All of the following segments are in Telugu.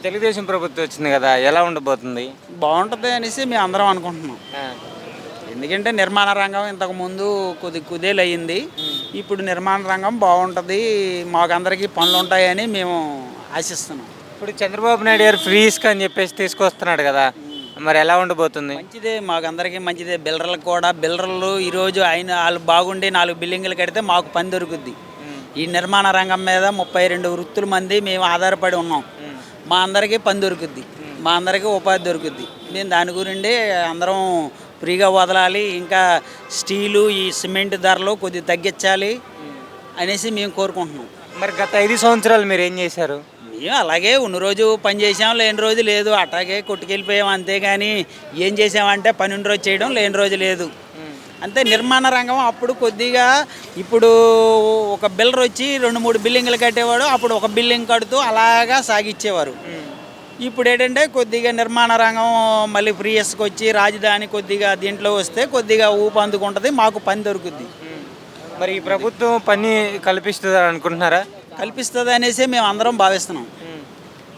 తెలుగుదేశం ప్రభుత్వం వచ్చింది కదా, ఎలా ఉండబోతుంది? బాగుంటుంది అనేసి మేము అందరం అనుకుంటున్నాం. ఆ, ఎందుకంటే నిర్మాణ రంగం ఇంతకుముందు కుదేలు అయ్యింది. ఇప్పుడు నిర్మాణ రంగం బాగుంటుంది, మాకందరికీ పనులు ఉంటాయని మేము ఆశిస్తున్నాం. ఇప్పుడు చంద్రబాబు నాయుడు గారు ఫ్రీ ఇసుక అని చెప్పేసి తీసుకొస్తున్నాడు కదా, మరి ఎలా ఉండబోతుంది? మంచిదే, మాకందరికీ మంచిదే. బిల్డర్లకు కూడా బిల్డర్లు ఈరోజు వాళ్ళు బాగుండి 4 బిల్డింగులు కడితే మాకు పని దొరుకుద్ది. ఈ నిర్మాణ రంగం మీద 32 వృత్తుల మంది మేము ఆధారపడి ఉన్నాం. మా అందరికీ పని దొరుకుద్ది, మా అందరికీ ఉపాధి దొరుకుద్ది. మేము దాని గురించి అందరం ఫ్రీగా వదలాలి. ఇంకా స్టీలు, ఈ సిమెంట్ ధరలు కొద్దిగా తగ్గించాలి అనేసి మేము కోరుకుంటున్నాం. మరి గత 5 సంవత్సరాలు మీరు ఏం చేశారు? మేము అలాగే ఉన్న రోజు పని చేసాం, లేని రోజు లేదు, అట్లాగే కొట్టుకెళ్ళిపోయాం. అంతేగాని ఏం చేసామంటే పని ఉన్న రోజు చేయడం, లేని రోజు లేదు అంతే. నిర్మాణ రంగం అప్పుడు కొద్దిగా, ఇప్పుడు ఒక బిల్డర్ వచ్చి 2-3 బిల్డింగ్లు కట్టేవాడు, అప్పుడు ఒక బిల్డింగ్ కడుతూ అలాగా సాగిచ్చేవారు. ఇప్పుడు ఏంటంటే కొద్దిగా నిర్మాణ రంగం మళ్ళీ ఫ్రీ ఇసుక వచ్చి రాజధాని కొద్దిగా దీంట్లో వస్తే కొద్దిగా ఊపు అందుకుంటుంది, మాకు పని దొరుకుద్ది. మరి ఈ ప్రభుత్వం పని కల్పిస్తుంది అనుకుంటున్నారా? కల్పిస్తుంది అనేసి మేము అందరం భావిస్తున్నాం.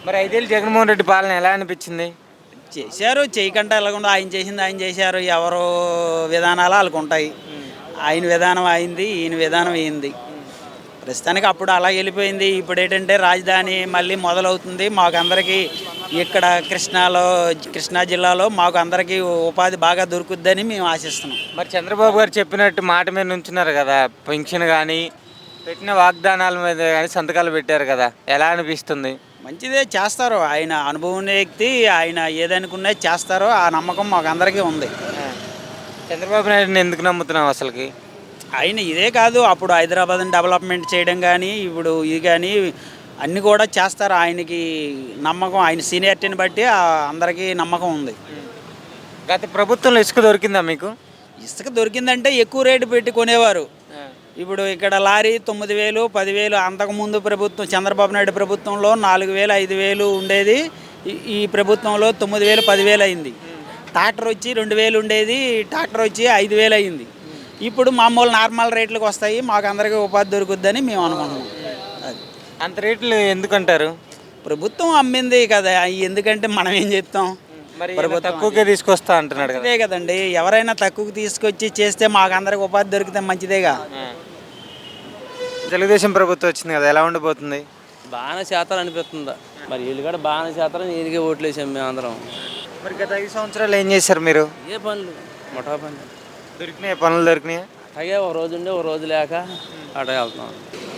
మరి 5 ఏళ్ళు జగన్మోహన్ రెడ్డి పాలన ఎలా అనిపించింది? చేశారు, చేయకుండా ఎలాగుండో ఆయన చేసింది ఆయన చేశారు. ఎవరు విధానాలు వాళ్ళకు ఉంటాయి. ఆయన విధానం అయింది, ఈయన విధానం అయింది. ప్రస్తుతానికి అప్పుడు అలా వెళ్ళిపోయింది. ఇప్పుడు ఏంటంటే రాజధాని మళ్ళీ మొదలవుతుంది. మాకు అందరికీ ఇక్కడ కృష్ణా జిల్లాలో మాకు అందరికీ ఉపాధి బాగా దొరుకుద్దని మేము ఆశిస్తున్నాం. మరి చంద్రబాబు గారు చెప్పినట్టు మాట మీద నుంచున్నారు కదా, పెన్షన్ కానీ పెట్టిన వాగ్దానాల మీద కానీ సంతకాలు పెట్టారు కదా, ఎలా అనిపిస్తుంది? మంచిదే, చేస్తారు. ఆయన అనుభవం ఉన్న వ్యక్తి, ఆయన ఏదనుకున్నా చేస్తారో ఆ నమ్మకం మాకు అందరికీ ఉంది. చంద్రబాబు నాయుడుని ఎందుకు నమ్ముతున్నాం అసలుకి? ఆయన ఇదే కాదు, అప్పుడు హైదరాబాద్ని డెవలప్మెంట్ చేయడం కానీ, ఇప్పుడు ఇది కానీ అన్నీ కూడా చేస్తారు. ఆయనకి నమ్మకం, ఆయన సీనియారిటీని బట్టి అందరికీ నమ్మకం ఉంది. గత ప్రభుత్వంలో ఇసుక దొరికిందా మీకు? ఇసుక దొరికిందంటే ఎక్కువ రేటు పెట్టి కొనేవారు. ఇప్పుడు ఇక్కడ లారీ 9,000, 10,000. అంతకుముందు ప్రభుత్వం చంద్రబాబు నాయుడు ప్రభుత్వంలో 4,000, 5,000 ఉండేది. ఈ ప్రభుత్వంలో 9,000, 10,000 అయింది. ట్రాక్టర్ వచ్చి 2,000 ఉండేది, ట్రాక్టర్ వచ్చి 5,000 అయింది. ఇప్పుడు మామూలు నార్మల్ రేట్లకు వస్తాయి, మాకు అందరికీ ఉపాధి దొరుకుద్దని మేము అనుకుంటున్నాం. అది అంత రేట్లు ఎందుకంటారు? ప్రభుత్వం అమ్మింది కదా, ఎందుకంటే మనం ఏం చెప్తాం. మరి తక్కువకే తీసుకొస్తా అంటున్నాడు కదా. అదే కదండి, ఎవరైనా తక్కువకి తీసుకొచ్చి చేస్తే మాకు అందరికి ఉపాధి దొరికితే మంచిదేగా. తెలుగుదేశం ప్రభుత్వం వచ్చింది కదా, ఎలా ఉండబోతుంది? బాగానే చేస్తారు అనిపిస్తుందా? మరి వీళ్ళు కూడా బాగానే చేస్తారని ఈయనకే ఓట్లు వేసాం మేము అందరం. మరి గత 5 సంవత్సరాలు ఏం చేశారు మీరు? ఏ పనులు, ముఠా పనులు దొరికినాయి, పనులు దొరికినాయి. అట్లాగే ఒక రోజు ఉండి ఒక రోజు లేక అట్లా వెళ్తున్నాం.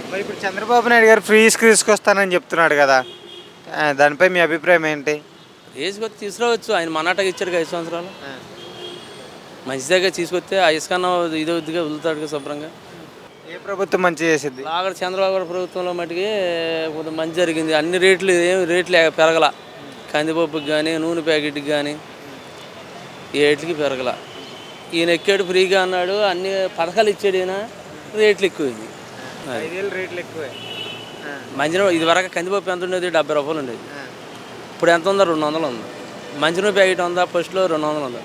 మరి ఇప్పుడు చంద్రబాబు నాయుడు గారు ఫ్రీ ఇసుక తీసుకొస్తానని చెప్తున్నాడు కదా, దానిపై మీ అభిప్రాయం ఏంటి? తీసుకొచ్చి తీసుకురావచ్చు, ఆయన మనాటగా ఇచ్చాడు 5 సంవత్సరాలు. మంచిదేగా తీసుకొస్తే ఆ ఇసుకన్నా ఇది వద్దుగా వదులుతాడుగా శుభ్రంగా. ఏ ప్రభుత్వం మంచి చేసింది? అక్కడ చంద్రబాబు గారి ప్రభుత్వంలో మటుకి కొంత మంచి జరిగింది. అన్ని రేట్లు రేట్లు పెరగల. కందిపప్పుకి కానీ, నూనె ప్యాకెట్కి కానీ ఏ రేట్లకి పెరగల. ఈయన ఎక్కాడు, ఫ్రీగా అన్నాడు, అన్ని పథకాలు ఇచ్చాడు. ఈయన రేట్లు ఎక్కువైంది. 5 ఏళ్ళు రేట్లు ఎక్కువే. మంచిగా ఇది వరకు కందిపప్పు ఎంత ఉండేది? 70 రూపాయలు ఉండేది. ఇప్పుడు ఎంత ఉందో? 200 ఉంది. మంచినూనె ప్యాకెట్ ఉందా? ఫస్ట్లో 200 ఉంది.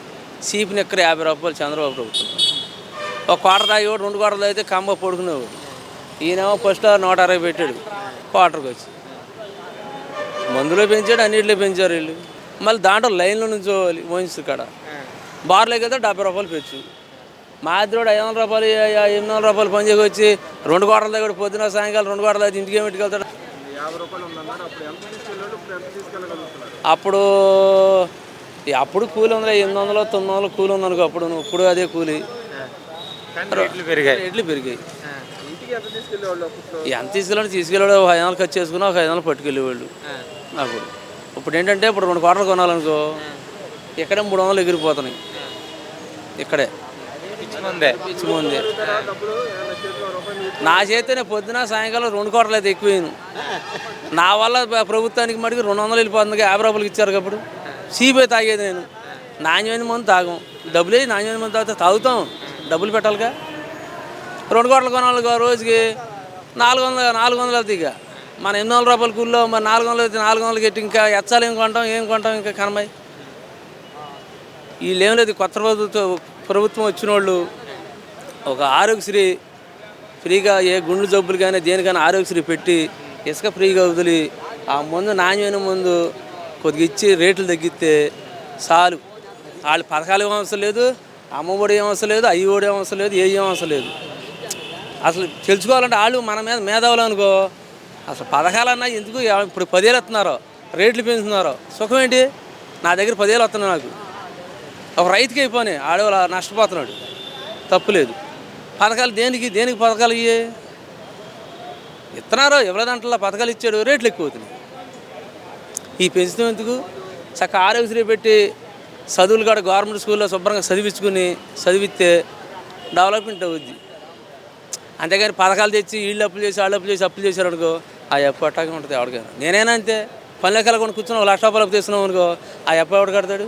సీపుని ఎక్కడ 50 రూపాయలు చంద్రబాబు ప్రభుత్వం. ఒక క్వార్టర్ తాగేవాడు, 2 క్వార్టర్లు అయితే కంబ పడుకునేవాడు. ఈయనేమో ఫస్ట్లో 160 పెట్టాడు క్వార్టర్కి వచ్చి. మందులో పెంచాడు, అన్నింటిలో పెంచారు వీళ్ళు. మళ్ళీ దాంట్లో లైన్లో నుంచోవాలి మోయిన్స్ కాడ. బార్లోకి వెళ్తే 70 రూపాయలు పెంచు. మా ఇద్దరు 500 రూపాయలు, 800 రూపాయలు పని చేసి వచ్చి 2 క్వార్టర్లు దగ్గర పొద్దున సాయంకాలం 2 క్వార్టర్లు అయితే ఇంటికి పెట్టుకెళ్తాడు. అప్పుడు కూలి ఉంది 800, 900 కూలి ఉంది అనుకో. ఇప్పుడు అదే కూలి. రేట్లు పెరిగాయి. ఎంత తీసుకెళ్ళాడు 500 ఖర్చు చేసుకుని ఒక 500 పట్టుకెళ్ళేవాళ్ళు. అప్పుడు ఇప్పుడు ఏంటంటే ఇప్పుడు 2 క్వార్టర్లు కొనాలనుకో, ఇక్కడే 300 ఎగిరిపోతున్నాయి. ఇక్కడే పిచ్చిమంది. నా చేతనే పొద్దున సాయంకాలం 2 క్వార్టర్లు అయితే ఎక్కువేను. నా వల్ల ప్రభుత్వానికి మటుకు 200 వెళ్ళిపోతుంది. 50 రూపాయలకి ఇచ్చారు అప్పుడు. సీపే తాగేది నేను. నాణ్యమైన మంది తాగం, డబ్బులు వేసి నాణ్యమైన మంది తాగుతాం, డబ్బులు పెట్టాలిగా. 2 క్వార్టర్లు కొనాలి రోజుకి 400 వెళ్తాయి. ఇక మన 800 రూపాయల కూల్లో మరి 400 అయితే 400 ఎట్టి ఇంకా ఎచ్చాలి. ఏం కొంటాం ఇంకా కనమై. వీళ్ళు ఏం లేదు, కొత్త ప్రభుత్వం వచ్చిన వాళ్ళు ఒక ఆరోగ్యశ్రీ ఫ్రీగా, ఏ గుండె జబ్బులు కానీ దేనికైనా ఆరోగ్యశ్రీ పెట్టి ఇసుక ఫ్రీగా వదిలి, ఆ ముందు నాణ్యమైన ముందు కొద్దిగా ఇచ్చి రేట్లు తగ్గిస్తే చాలు. వాళ్ళు పథకాలు ఏం అవసరం లేదు, అమ్మఒడి ఏం అవసరం లేదు, అయ్యఒడి ఏం అవసరం లేదు, ఏం అవసరం లేదు. అసలు తెలుసుకోవాలంటే వాళ్ళు మన మీద మేధావులు అనుకో, అసలు పథకాలన్నా ఎందుకు ఇప్పుడు 10,000 వస్తున్నారో, రేట్లు పెంచుతున్నారో, సుఖం ఏంటి? నా దగ్గర 10,000 వస్తున్నాయి, నాకు ఒక రైతుకి అయిపోయి ఆడవాళ్ళు నష్టపోతున్నాడు, తప్పులేదు. పథకాలు దేనికి పథకాలు ఇవి ఇస్తున్నారో ఇవ్వలేదంటలా, పథకాలు ఇచ్చాడు, రేట్లు ఎక్కువ అవుతున్నాయి. ఈ పెంచుతాం ఎందుకు? చక్కగా ఆరోగ్యశ్రీ పెట్టి చదువులు కూడా గవర్నమెంట్ స్కూల్లో శుభ్రంగా చదివిస్తే డెవలప్మెంట్ అవుద్ది. అంతేగాని పథకాలు తెచ్చి వీళ్ళు అప్పులు చేశారు అనుకో, ఆ అప్పు అట్టాగే ఉంటుంది ఎవరికైనా. నేనైనా అంతే, పని లెక్కలు కొన్ని కూర్చొని 1,00,000 రూపాయలు తీసుకున్నాం అనుకో, ఆ అప్పు ఎవడు కడతాడు?